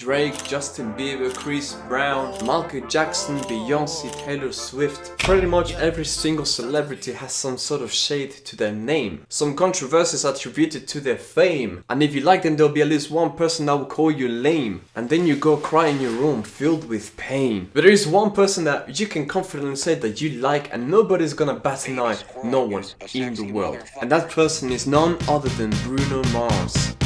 Drake, Justin Bieber, Chris Brown, Michael Jackson, Beyonce, Taylor Swift. Pretty much every single celebrity has some sort of shade to their name. Some controversies attributed to their fame. And if you like them, there'll be at least one person that will call you lame. And then you go cry in your room filled with pain. But there is one person that you can confidently say that you like and nobody's gonna bat an eye. No one in the world. And that person is none other than Bruno Mars.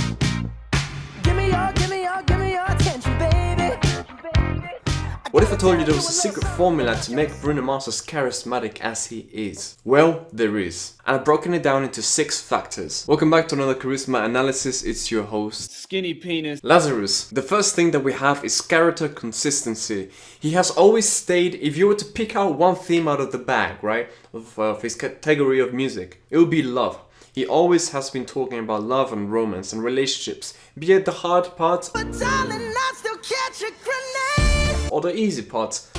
What if I told you there was a secret formula to make Bruno Mars as charismatic as he is? Well, there is. And I've broken it down into 6 factors. Welcome back to another charisma analysis. It's your host, Skinny Penis Lazarus. The first thing that we have is character consistency. He has always stayed, if you were to pick out one theme out of the bag, right, of his category of music, it would be love. He always has been talking about love and romance and relationships, be it the hard part or the easy parts.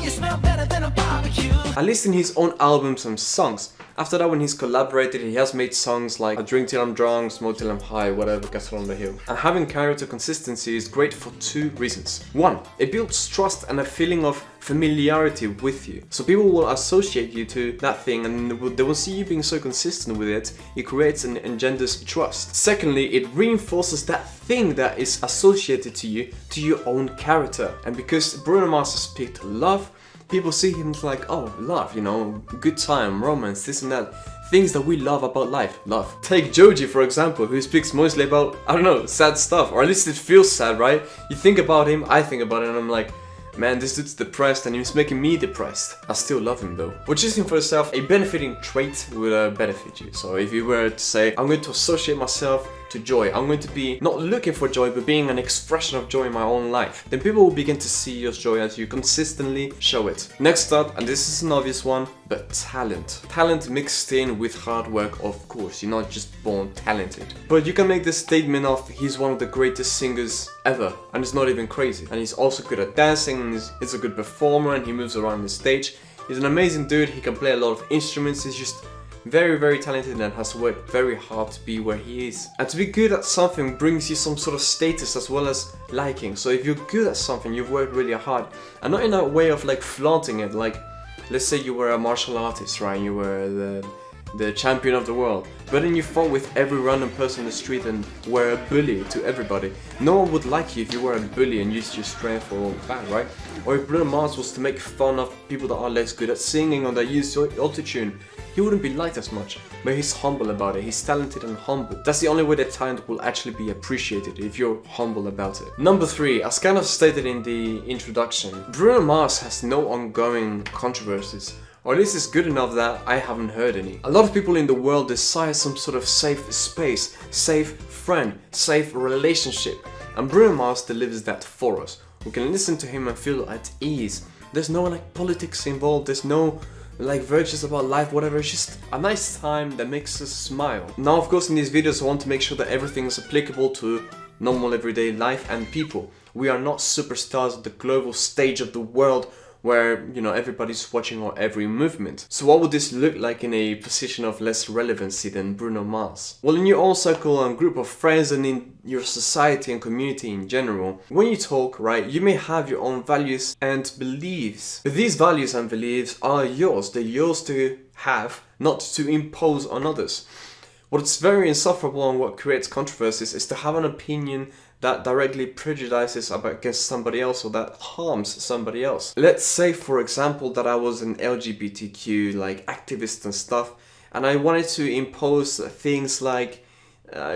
At least in his own albums and songs. After that, when he's collaborated, he has made songs like I Drink Till I'm Drunk, Smoke Till I'm High, whatever, Castle on the Hill. And having character consistency is great for 2 reasons. 1, it builds trust and a feeling of familiarity with you. So people will associate you to that thing and they will see you being so consistent with it. It creates and engenders trust. Secondly, it reinforces that thing that is associated to you, to your own character. And because Bruno Mars has picked love, people see him like, oh, love, you know, good time, romance, this and that. Things that we love about life. Love. Take Joji, for example, who speaks mostly about, I don't know, sad stuff. Or at least it feels sad, right? You think about him, I think about it, and I'm like, man, this dude's depressed and he's making me depressed. I still love him though. But choosing for yourself a benefiting trait will benefit you. So if you were to say, I'm going to associate myself to joy, I'm going to be not looking for joy but being an expression of joy in my own life, then people will begin to see your joy as you consistently show it. Next up, and this is an obvious one, but talent. Talent mixed in with hard work, of course. You're not just born talented. But you can make this statement of he's one of the greatest singers ever, and it's not even crazy. And he's also good at dancing, and he's a good performer, and he moves around the stage. He's an amazing dude, he can play a lot of instruments, he's just very talented and has worked very hard to be where he is. And to be good at something brings you some sort of status as well as liking. So if you're good at something, you've worked really hard. And not in a way of like flaunting it, like let's say you were a martial artist, right? You were the champion of the world. But then you fought with every random person in the street and were a bully to everybody. No one would like you if you were a bully and used your strength for all bad, right? Or if Bruno Mars was to make fun of people that are less good at singing or that use autotune, he wouldn't be liked as much. But he's humble about it. He's talented and humble. That's the only way that talent will actually be appreciated, if you're humble about it. Number 3, as kind of stated in the introduction, Bruno Mars has no ongoing controversies. Or at least it's good enough that I haven't heard any. A lot of people in the world desire some sort of safe space, safe friend, safe relationship. And Bruno Mars delivers that for us. We can listen to him and feel at ease. There's no like politics involved, there's no like virtues about life, whatever. It's just a nice time that makes us smile. Now, of course, in these videos I want to make sure that everything is applicable to normal everyday life and people. We are not superstars of the global stage of the world where, you know, everybody's watching our every movement. So what would this look like in a position of less relevancy than Bruno Mars? Well, in your own circle and group of friends and in your society and community in general, when you talk, right, you may have your own values and beliefs. But these values and beliefs are yours. They're yours to have, not to impose on others. What's very insufferable and what creates controversies is to have an opinion that directly prejudices against somebody else or that harms somebody else. Let's say, for example, that I was an LGBTQ like activist and stuff, and I wanted to impose things like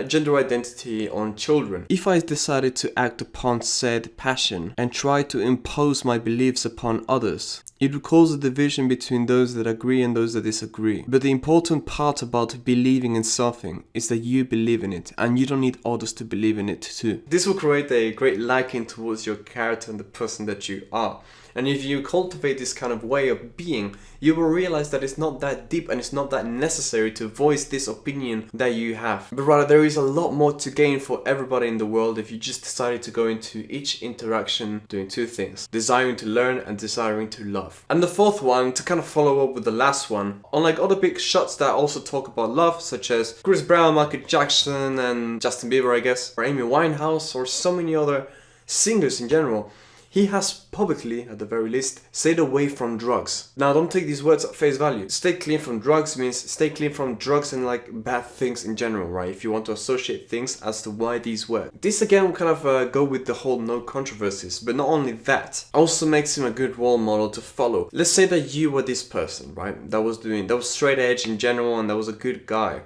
gender identity on children. If I decided to act upon said passion and try to impose my beliefs upon others, it would cause a division between those that agree and those that disagree. But the important part about believing in something is that you believe in it and you don't need others to believe in it too. This will create a great liking towards your character and the person that you are. And if you cultivate this kind of way of being, you will realize that it's not that deep and it's not that necessary to voice this opinion that you have. But rather, there is a lot more to gain for everybody in the world if you just decided to go into each interaction doing 2 things: desiring to learn and desiring to love. And the 4th one, to kind of follow up with the last one, unlike other big shots that also talk about love, such as Chris Brown, Michael Jackson and Justin Bieber, I guess, or Amy Winehouse, or so many other singers in general, he has publicly, at the very least, stayed away from drugs. Now, don't take these words at face value. Stay clean from drugs means stay clean from drugs and like bad things in general, right? If you want to associate things as to why these work. This again will kind of go with the whole no controversies, but not only that, also makes him a good role model to follow. Let's say that you were this person, right? That was straight edge in general and that was a good guy.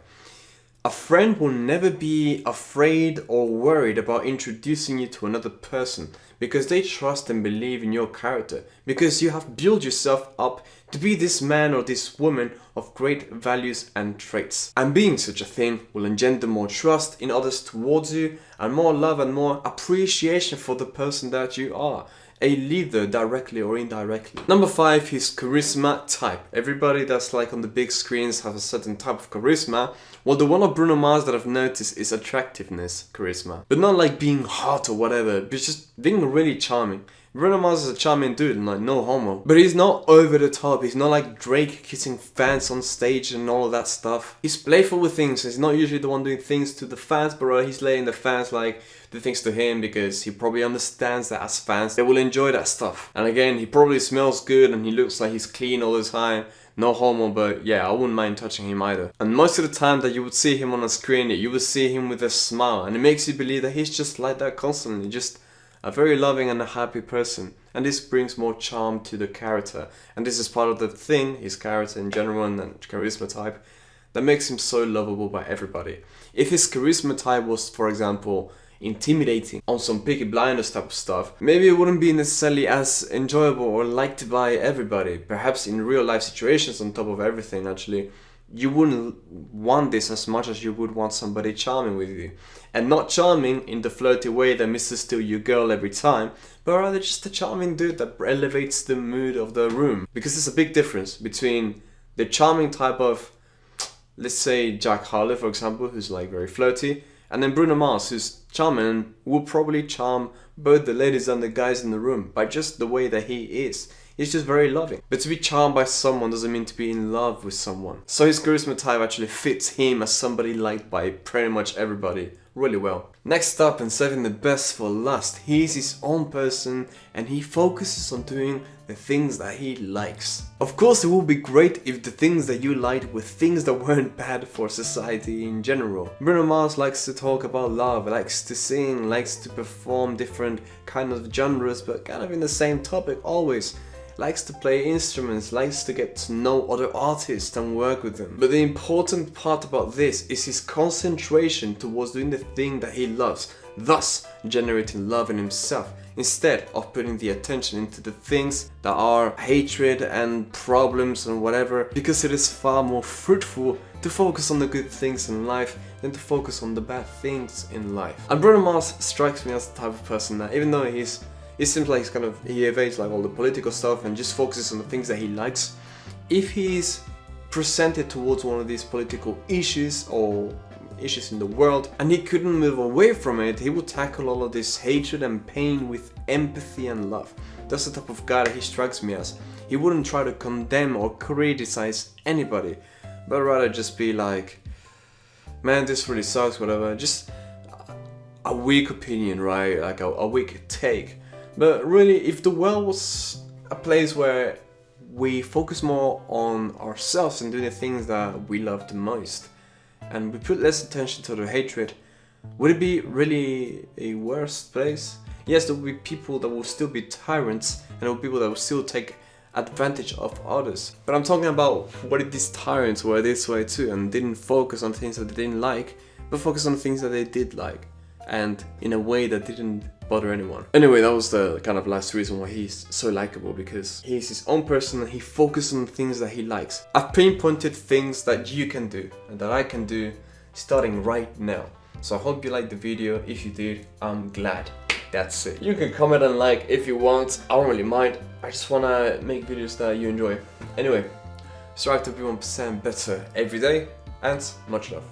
A friend will never be afraid or worried about introducing you to another person because they trust and believe in your character, because you have built yourself up to be this man or this woman of great values and traits. And being such a thing will engender more trust in others towards you and more love and more appreciation for the person that you are. A leader, directly or indirectly. Number 5, his charisma type. Everybody that's like on the big screens have a certain type of charisma. Well, the one of Bruno Mars that I've noticed is attractiveness charisma. But not like being hot or whatever, but just being really charming. Bruno Mars is a charming dude and like no homo. But he's not over the top, he's not like Drake kissing fans on stage and all of that stuff. He's playful with things, he's not usually the one doing things to the fans, but he's letting the fans like do things to him because he probably understands that as fans they will enjoy that stuff. And again, he probably smells good and he looks like he's clean all the time. No homo, but yeah, I wouldn't mind touching him either. And most of the time that you would see him on a screen, you would see him with a smile and it makes you believe that he's just like that constantly, just a very loving and a happy person. And this brings more charm to the character. And this is part of the thing, his character in general and charisma type, that makes him so lovable by everybody. If his charisma type was, for example, intimidating on some Peaky Blinders type of stuff, maybe it wouldn't be necessarily as enjoyable or liked by everybody. Perhaps in real life situations on top of everything, actually, you wouldn't want this as much as you would want somebody charming with you. And not charming in the flirty way that Mr. Steal Your Girl every time, but rather just a charming dude that elevates the mood of the room. Because there's a big difference between the charming type of, let's say Jack Harlow for example, who's like very flirty, and then Bruno Mars, who's charming and will probably charm both the ladies and the guys in the room by just the way that he is. He's just very loving. But to be charmed by someone doesn't mean to be in love with someone. So his charisma type actually fits him as somebody liked by pretty much everybody really well. Next up, and saving the best for last, he's his own person and he focuses on doing the things that he likes. Of course, it would be great if the things that you liked were things that weren't bad for society in general. Bruno Mars likes to talk about love, likes to sing, likes to perform different kind of genres, but kind of in the same topic always. Likes to play instruments, likes to get to know other artists and work with them. But the important part about this is his concentration towards doing the thing that he loves, thus generating love in himself, instead of putting the attention into the things that are hatred and problems and whatever, because it is far more fruitful to focus on the good things in life than to focus on the bad things in life. And Bruno Mars strikes me as the type of person that, even though it seems like he evades like all the political stuff and just focuses on the things that he likes. If he's presented towards one of these political issues or issues in the world and he couldn't move away from it, he would tackle all of this hatred and pain with empathy and love. That's the type of guy that he strikes me as. He wouldn't try to condemn or criticize anybody, but rather just be like, man, this really sucks, whatever. Just a weak opinion, right? Like a weak take. But really, if the world was a place where we focus more on ourselves and doing the things that we love the most, and we put less attention to the hatred, would it be really a worse place? Yes, there will be people that will still be tyrants, and there will be people that will still take advantage of others. But I'm talking about what if these tyrants were this way too, and didn't focus on things that they didn't like, but focus on things that they did like, and in a way that didn't bother anyone. Anyway, that was the kind of last reason why he's so likable, because he's his own person and he focuses on things that he likes. I've pinpointed things that you can do and that I can do starting right now. So I hope you liked the video. If you did, I'm glad. That's it. You can comment and like if you want. I don't really mind. I just want to make videos that you enjoy. Anyway, strive to be 1% better every day, and much love.